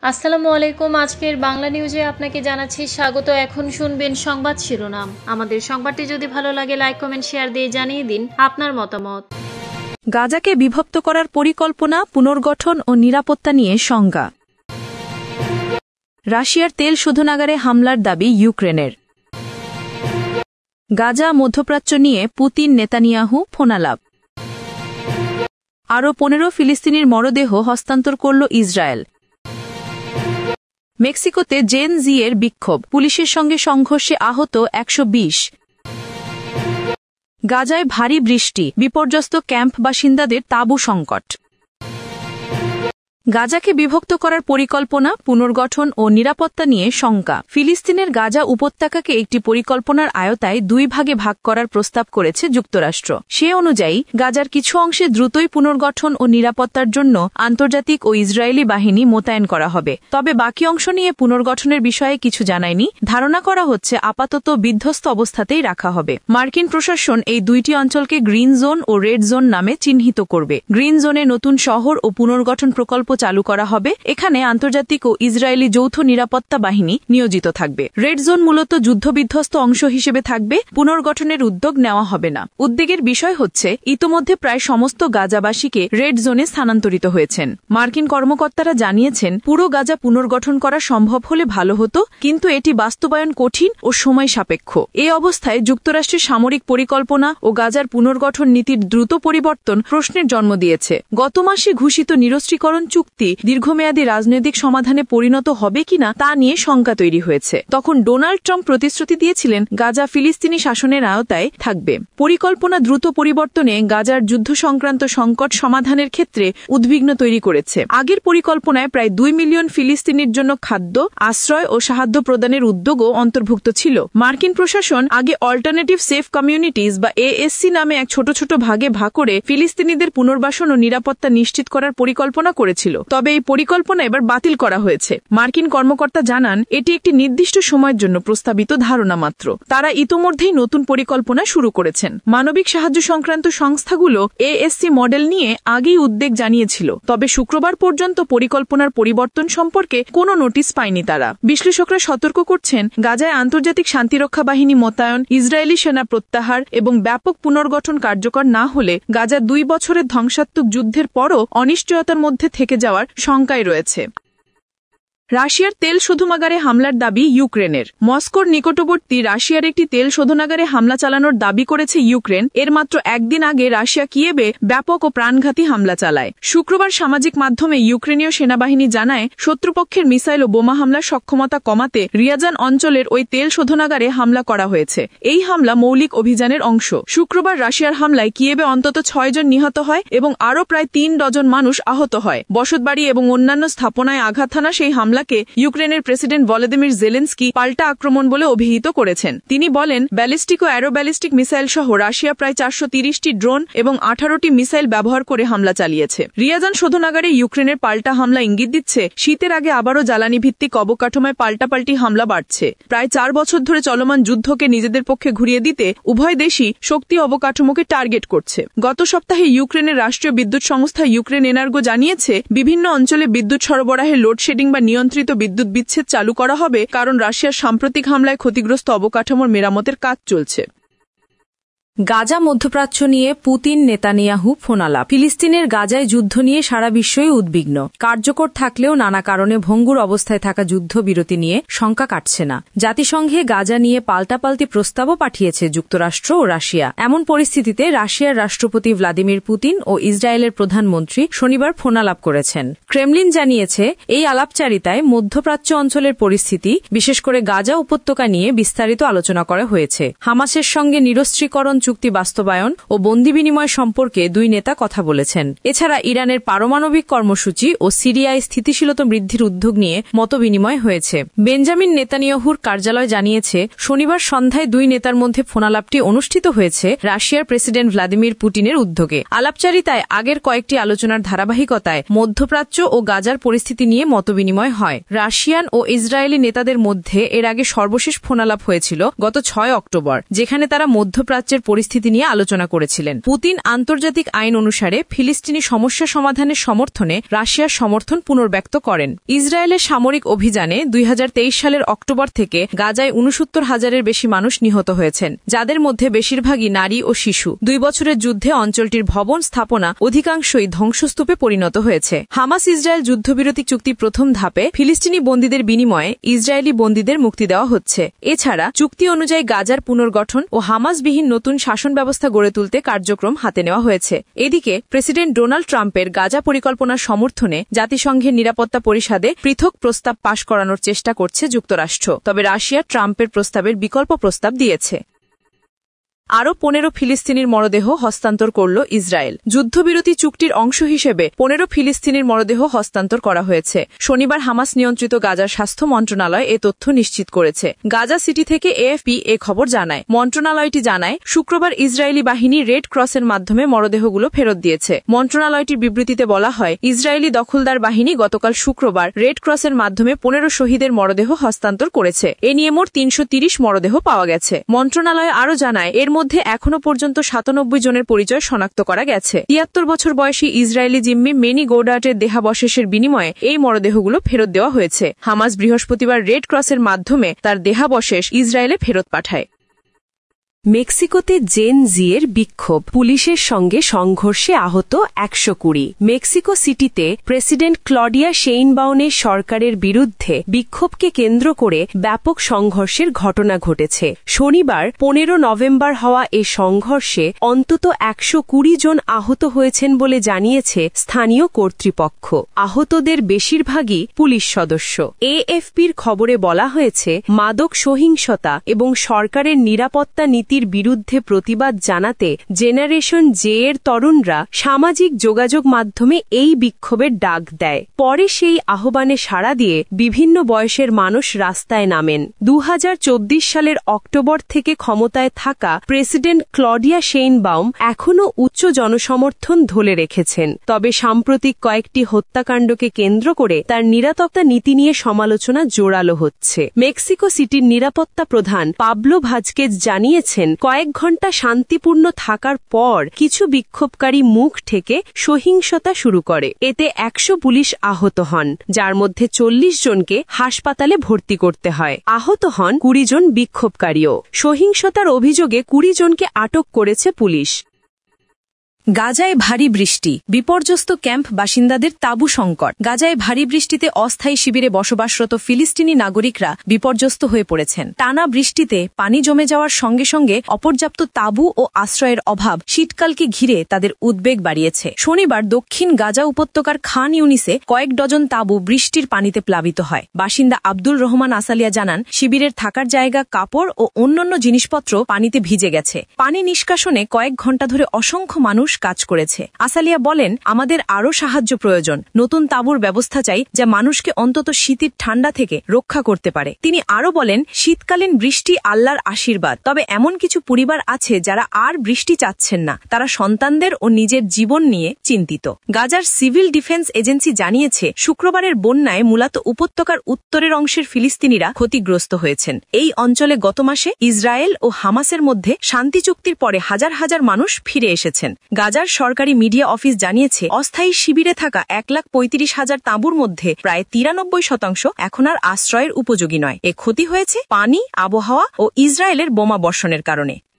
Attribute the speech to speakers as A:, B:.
A: আসসালামু আলাইকুম। আজকের বাংলা নিউজে আপনাকে জানাচ্ছি স্বাগত। এখন শুনবেন সংবাদ শিরোনাম। আমাদের সংবাদটি যদি ভালো লাগে লাইক কমেন্ট শেয়ার দিয়ে জানিয়ে দিন আপনার মতামত।
B: গাজাকে বিভক্ত করার পরিকল্পনা, পুনর্গঠন ও নিরাপত্তা নিয়ে শঙ্কা। রাশিয়ার তেল শোধনাগারে হামলার দাবি ইউক্রেনের। গাজা মধ্যপ্রাচ্য নিয়ে পুতিন নেতানিয়াহু ফোনালাপ। আরও 15 ফিলিস্তিনির মরদেহ হস্তান্তর করল ইসরায়েল। মেক্সিকোতে জেন জি এর বিক্ষোভ, পুলিশের সঙ্গে সংঘর্ষে আহত 120। গাজায় ভারী বৃষ্টি, বিপর্যস্ত ক্যাম্প বাসিন্দাদের তাঁবু সংকট। গাজাকে বিভক্ত করার পরিকল্পনা, পুনর্গঠন ও নিরাপত্তা নিয়ে শঙ্কা। ফিলিস্তিনের গাজা উপত্যকাকে একটি পরিকল্পনার আয়তায় 2 ভাগে ভাগ করার প্রস্তাব করেছে যুক্তরাষ্ট্র। সে অনুযায়ী গাজার কিছু অংশে দ্রুতই পুনর্গঠন ও নিরাপত্তার জন্য আন্তর্জাতিক ও ইসরায়েলি বাহিনী মোতায়েন করা হবে। তবে বাকি অংশ নিয়ে পুনর্গঠনের বিষয়ে কিছু জানায়নি। ধারণা করা হচ্ছে আপাতত বিধ্বস্ত অবস্থাতেই রাখা হবে। মার্কিন প্রশাসন এই 2টি অঞ্চলকে গ্রিন জোন ও রেড জোন নামে চিহ্নিত করবে। গ্রিন জোনে নতুন শহর ও পুনর্গঠন প্রকল্প চালু করা হবে। এখানে আন্তর্জাতিক ও ইসরায়েলি যৌথ নিরাপত্তা বাহিনী নিয়োজিত থাকবে। রেড জোন মূলত যুদ্ধবিধ্বস্ত অংশ হিসেবে থাকবে। পুনর্গঠনের উদ্যোগ নেওয়া হবে না। উদ্বেগের বিষয় হচ্ছে ইতোমধ্যে প্রায় সমস্ত গাজাবাসীকে রেড জোনে স্থানান্তরিত হয়েছেন। মার্কিন কর্মকর্তারা জানিয়েছেন পুরো গাজা পুনর্গঠন করা সম্ভব হলে ভালো হতো, কিন্তু এটি বাস্তবায়ন কঠিন ও সময় সাপেক্ষ। এ অবস্থায় যুক্তরাষ্ট্রের সামরিক পরিকল্পনা ও গাজার পুনর্গঠন নীতির দ্রুত পরিবর্তন প্রশ্নের জন্ম দিয়েছে। গত মাসে ঘোষিত নিরস্ত্রীকরণ চুক্তি দীর্ঘমেয়াদী রাজনৈতিক সমাধানে পরিণত হবে কিনা তা নিয়ে শঙ্কা তৈরি হয়েছে। তখন ডোনাল্ড ট্রাম্প প্রতিশ্রুতি দিয়েছিলেন গাজা ফিলিস্তিনি শাসনের আওতায় থাকবে। পরিকল্পনা দ্রুত পরিবর্তনে গাজার যুদ্ধ সংক্রান্ত সংকট সমাধানের ক্ষেত্রে উদ্বিগ্ন তৈরি করেছে। আগের পরিকল্পনায় প্রায় 2 মিলিয়ন ফিলিস্তিনির জন্য খাদ্য, আশ্রয় ও সাহায্য প্রদানের উদ্যোগও অন্তর্ভুক্ত ছিল। মার্কিন প্রশাসন আগে অল্টারনেটিভ সেফ কমিউনিটিজ বা এএসসি নামে এক ছোট ছোট ভাগে ভাগ করে ফিলিস্তিনিদের পুনর্বাসন ও নিরাপত্তা নিশ্চিত করার পরিকল্পনা করেছিল। তবে এই পরিকল্পনা এবার বাতিল করা হয়েছে। মার্কিন কর্মকর্তা জানান এটি একটি নির্দিষ্ট সময়ের জন্য প্রস্তাবিত ধারণা মাত্র। তারা ইতোমধ্যেই নতুন পরিকল্পনা শুরু করেছেন। মানবিক সাহায্য সংক্রান্ত সংস্থাগুলো এএসসি মডেল নিয়ে আগেই উদ্বেগ জানিয়েছিল। তবে শুক্রবার পর্যন্ত পরিকল্পনার পরিবর্তন সম্পর্কে কোনো নোটিশ পায়নি তারা। বিশ্লেষকরা সতর্ক করছেন গাজায় আন্তর্জাতিক শান্তিরক্ষা বাহিনী মোতায়েন, ইসরায়েলি সেনা প্রত্যাহার এবং ব্যাপক পুনর্গঠন কার্যকর না হলে গাজার 2 বছরের ধ্বংসাত্মক যুদ্ধের পরও অনিশ্চয়তার মধ্যে থেকে যাওয়ার শঙ্কায় রয়েছে। রাশিয়ার তেল শোধনাগারে হামলার দাবি ইউক্রেনের। মস্কোর নিকটবর্তী রাশিয়ার একটি তেল শোধনাগারে হামলা চালানোর দাবি করেছে ইউক্রেন। এর মাত্র একদিন আগে রাশিয়া কিয়েভে ব্যাপক ও প্রাণঘাতী হামলা চালায়। শুক্রবার সামাজিক মাধ্যমে ইউক্রেনীয় সেনাবাহিনী জানায় শত্রুপক্ষের মিসাইল ও বোমা হামলার সক্ষমতা কমাতে রিয়াজান অঞ্চলের ওই তেল শোধনাগারে হামলা করা হয়েছে। এই হামলা মৌলিক অভিযানের অংশ। শুক্রবার রাশিয়ার হামলায় কিয়েভে অন্তত 6 জন নিহত হয় এবং আরও প্রায় 3 ডজন মানুষ আহত হয়। বসতবাড়ি এবং অন্যান্য স্থাপনায় আঘাত হানা সেই হামলাকে ইউক্রেনের প্রেসিডেন্ট ভলোদিমির জেলেনস্কি পাল্টা আক্রমণ বলে অভিহিত করেছেন। তিনি বলেন ব্যালিস্টিক ও অ্যারোব্যালিস্টিক মিসাইল সহ রাশিয়া প্রায় 430টি ড্রোন এবং 18টি মিসাইল ব্যবহার করে হামলা চালিয়েছে। রিয়াজান শোধনাগারে ইউক্রেনের পাল্টা হামলা ইঙ্গিত দিচ্ছে শীতের আগে আবারও জ্বালানি ভিত্তিক অবকাঠামোয় পাল্টাপাল্টি হামলা বাড়ছে। প্রায় 4 বছর ধরে চলমান যুদ্ধকে নিজেদের পক্ষে ঘুরিয়ে দিতে উভয় দেশই শক্তি অবকাঠামোকে টার্গেট করছে। গত সপ্তাহে ইউক্রেনের রাষ্ট্রীয় বিদ্যুৎ সংস্থা ইউক্রেন এনার্গো জানিয়েছে বিভিন্ন অঞ্চলে বিদ্যুৎ সরবরাহে লোডশেডিং বা নিয়ন্ত্রিত বিদ্যুৎ বিচ্ছেদ চালু করা হবে, কারণ রাশিয়ার সাম্প্রতিক হামলায় ক্ষতিগ্রস্ত অবকাঠামোর মেরামতের কাজ চলছে। গাজা মধ্যপ্রাচ্য নিয়ে পুতিন নেতানিয়াহু ফোনালাপ। ফিলিস্তিনের গাজায় যুদ্ধ নিয়ে সারা বিশ্বই উদ্বিগ্ন। কার্যকর থাকলেও নানা কারণে ভঙ্গুর অবস্থায় থাকা যুদ্ধবিরতি নিয়ে শঙ্কা কাটছে না। জাতিসংঘে গাজা নিয়ে পাল্টাপাল্টি প্রস্তাবও পাঠিয়েছে যুক্তরাষ্ট্র ও রাশিয়া। এমন পরিস্থিতিতে রাশিয়ার রাষ্ট্রপতি ভ্লাদিমির পুতিন ও ইসরায়েলের প্রধানমন্ত্রী শনিবার ফোনালাপ করেছেন। ক্রেমলিন জানিয়েছে এই আলাপচারিতায় মধ্যপ্রাচ্য অঞ্চলের পরিস্থিতি, বিশেষ করে গাজা উপত্যকা নিয়ে বিস্তারিত আলোচনা করা হয়েছে। হামাসের সঙ্গে নিরস্ত্রীকরণ চুক্তি বাস্তবায়ন ও বন্দি বিনিময় সম্পর্কে 2 নেতা কথা বলেছেন। এছাড়া ইরানের পারমাণবিক কর্মসূচি ও সিরিয়ায় স্থিতিশীলতা বৃদ্ধির উদ্যোগ নিয়ে মতবিনিময় হয়েছে। বেঞ্জামিন নেতানিয়াহুর কার্যালয় জানিয়েছে শনিবার সন্ধ্যায় 2 নেতার মধ্যে ফোনালাপটি অনুষ্ঠিত হয়েছে রাশিয়ার প্রেসিডেন্ট ভ্লাদিমির পুতিনের উদ্যোগে। আলাপচারিতায় আগের কয়েকটি আলোচনার ধারাবাহিকতায় মধ্যপ্রাচ্য ও গাজার পরিস্থিতি নিয়ে মতবিনিময় হয়। রাশিয়ান ও ইসরায়েলি নেতাদের মধ্যে এর আগে সর্বশেষ ফোনালাপ হয়েছিল গত 6 অক্টোবর, যেখানে তারা মধ্যপ্রাচ্যের পরিস্থিতি নিয়ে আলোচনা করেছিলেন। পুতিন আন্তর্জাতিক আইন অনুসারে ফিলিস্তিনি সমস্যা সমাধানের সমর্থনে রাশিয়ার সমর্থন পুনর্ব্যক্ত করেন। ইসরায়েলের সামরিক অভিযানে 2023 সালের অক্টোবর থেকে গাজায় 69,000-এর বেশি মানুষ নিহত হয়েছেন, যাদের মধ্যে বেশিরভাগই নারী ও শিশু। 2 বছরের যুদ্ধে অঞ্চলটির ভবন স্থাপনা অধিকাংশই ধ্বংসস্তূপে পরিণত হয়েছে। হামাস ইসরায়েল যুদ্ধবিরতি চুক্তি প্রথম ধাপে ফিলিস্তিনি বন্দীদের বিনিময়ে ইসরায়েলি বন্দীদের মুক্তি দেওয়া হচ্ছে। এছাড়া চুক্তি অনুযায়ী গাজার পুনর্গঠন ও হামাসবিহীন নতুন শাসন ব্যবস্থা গড়ে তুলতে কার্যক্রম হাতে নেওয়া হয়েছে। এদিকে প্রেসিডেন্ট ডোনাল্ড ট্রাম্পের গাজা পরিকল্পনার সমর্থনে জাতিসংঘের নিরাপত্তা পরিষদে পৃথক প্রস্তাব পাশ করানোর চেষ্টা করছে যুক্তরাষ্ট্র। তবে রাশিয়া ট্রাম্পের প্রস্তাবের বিকল্প প্রস্তাব দিয়েছে। আরও 15 ফিলিস্তিনির মরদেহ হস্তান্তর করল ইসরায়েল। যুদ্ধবিরতি চুক্তির অংশ হিসেবে 15 ফিলিস্তিনির মরদেহ হস্তান্তর করা হয়েছে। শনিবার হামাস নিয়ন্ত্রিত গাজার স্বাস্থ্য মন্ত্রণালয় এ তথ্য নিশ্চিত করেছে। গাজা সিটি থেকে এএফপি এ খবর জানায়। মন্ত্রণালয়টি জানায়, শুক্রবার ইসরায়েলি বাহিনী রেড ক্রসের মাধ্যমে মরদেহগুলো ফেরত দিয়েছে। মন্ত্রণালয়টির বিবৃতিতে বলা হয়, ইসরায়েলি দখলদার বাহিনী গতকাল শুক্রবার রেড ক্রসের মাধ্যমে 15 শহীদের মরদেহ হস্তান্তর করেছে। এ নিয়ে মোট 330 মরদেহ পাওয়া গেছে। মন্ত্রণালয় আরও জানায়, এর মধ্যে এখনো পর্যন্ত 97 জনের পরিচয় শনাক্ত করা গেছে। 73 বছর বয়সী ইসরায়েলি জিম্মি মেনি গৌডার্টের দেহাবশেষের বিনিময়ে এই মরদেহগুলো ফেরত দেওয়া হয়েছে। হামাস বৃহস্পতিবার রেড ক্রসের মাধ্যমে তার দেহাবশেষ ইসরায়েলে ফেরত পাঠায়।
C: মেক্সিকোতে জেন জিয়ের বিক্ষোভ, পুলিশের সঙ্গে সংঘর্ষে আহত 120। মেক্সিকো সিটিতে প্রেসিডেন্ট ক্লডিয়া শেইনবাউনের সরকারের বিরুদ্ধে বিক্ষোভকে কেন্দ্র করে ব্যাপক সংঘর্ষের ঘটনা ঘটেছে। শনিবার 15 নভেম্বর হওয়া এ সংঘর্ষে অন্তত 120 জন আহত হয়েছেন বলে জানিয়েছে স্থানীয় কর্তৃপক্ষ। আহতদের বেশিরভাগই পুলিশ সদস্য। এএফপির খবরে বলা হয়েছে, মাদক সহিংসতা এবং সরকারের নিরাপত্তা নীতি বিরুদ্ধে প্রতিবাদ জানাতে জেনারেশন জে এর তরুণরা সামাজিক যোগাযোগ মাধ্যমে এই বিক্ষোভের ডাক দেয়। পরে সেই আহ্বানে সাড়া দিয়ে বিভিন্ন বয়সের মানুষ রাস্তায় নামেন। 2024 সালের অক্টোবর থেকে ক্ষমতায় থাকা প্রেসিডেন্ট ক্লডিয়া শেইনবাউম এখনও উচ্চ জনসমর্থন ধরে রেখেছেন। তবে সাম্প্রতিক কয়েকটি হত্যাকাণ্ডকে কেন্দ্র করে তার নিরাপত্তা নীতি নিয়ে সমালোচনা জোরালো হচ্ছে। মেক্সিকো সিটির নিরাপত্তা প্রধান পাবলো ভাজকেজ জানিয়েছেন, কয়েক ঘণ্টা শান্তিপূর্ণ থাকার পর কিছু বিক্ষোভকারী মুখ থেকে সহিংসতা শুরু করে। এতে 100 পুলিশ আহত হন, যার মধ্যে 40 জনকে হাসপাতালে ভর্তি করতে হয়। আহত হন 20 জন বিক্ষোভকারীও। সহিংসতার অভিযোগে 20 জনকে আটক করেছে পুলিশ। গাজায় ভারী বৃষ্টি, বিপর্যস্ত ক্যাম্প বাসিন্দাদের তাঁবু সংকট। গাজায় ভারী বৃষ্টিতে অস্থায়ী শিবিরে বসবাসরত ফিলিস্তিনি নাগরিকরা বিপর্যস্ত হয়ে পড়েছেন। টানা বৃষ্টিতে পানি জমে যাওয়ার সঙ্গে সঙ্গে অপর্যাপ্ত তাঁবু ও আশ্রয়ের অভাব শীতকালকে ঘিরে তাদের উদ্বেগ বাড়িয়েছে। শনিবার দক্ষিণ গাজা উপত্যকার খান ইউনিসে কয়েক ডজন তাঁবু বৃষ্টির পানিতে প্লাবিত হয়। বাসিন্দা আব্দুল রহমান আসালিয়া জানান, শিবিরের থাকার জায়গা, কাপড় ও অন্যান্য জিনিসপত্র পানিতে ভিজে গেছে। পানি নিষ্কাশনে কয়েক ঘণ্টা ধরে অসংখ্য মানুষ কাজ করেছে। আসালিয়া বলেন, আমাদের আরও সাহায্য প্রয়োজন। নতুন তাঁবুর ব্যবস্থা চাই, যা মানুষকে অন্তত শীতের ঠান্ডা থেকে রক্ষা করতে পারে। তিনি আরও বলেন, শীতকালীন বৃষ্টি আল্লাহর আশীর্বাদ, তবে এমন কিছু পরিবার আছে যারা আর বৃষ্টি চাচ্ছেন না। তারা সন্তানদের ও নিজের জীবন নিয়ে চিন্তিত। গাজার সিভিল ডিফেন্স এজেন্সি জানিয়েছে, শুক্রবারের বন্যায় মূলত উপত্যকার উত্তরের অংশের ফিলিস্তিনিরা ক্ষতিগ্রস্ত হয়েছেন। এই অঞ্চলে গত মাসে ইসরায়েল ও হামাসের মধ্যে শান্তি চুক্তির পরে হাজার হাজার মানুষ ফিরে এসেছেন। গাজার সরকারি মিডিয়া অফিস জানিয়েছে, অস্থায়ী শিবিরে থাকা 1,35,000 তাঁবুর মধ্যে প্রায় 93% এখন আর আশ্রয়ের উপযোগী নয়। এ ক্ষতি হয়েছে পানি, আবহাওয়া ও ইসরায়েলের বোমা বর্ষণের কারণে।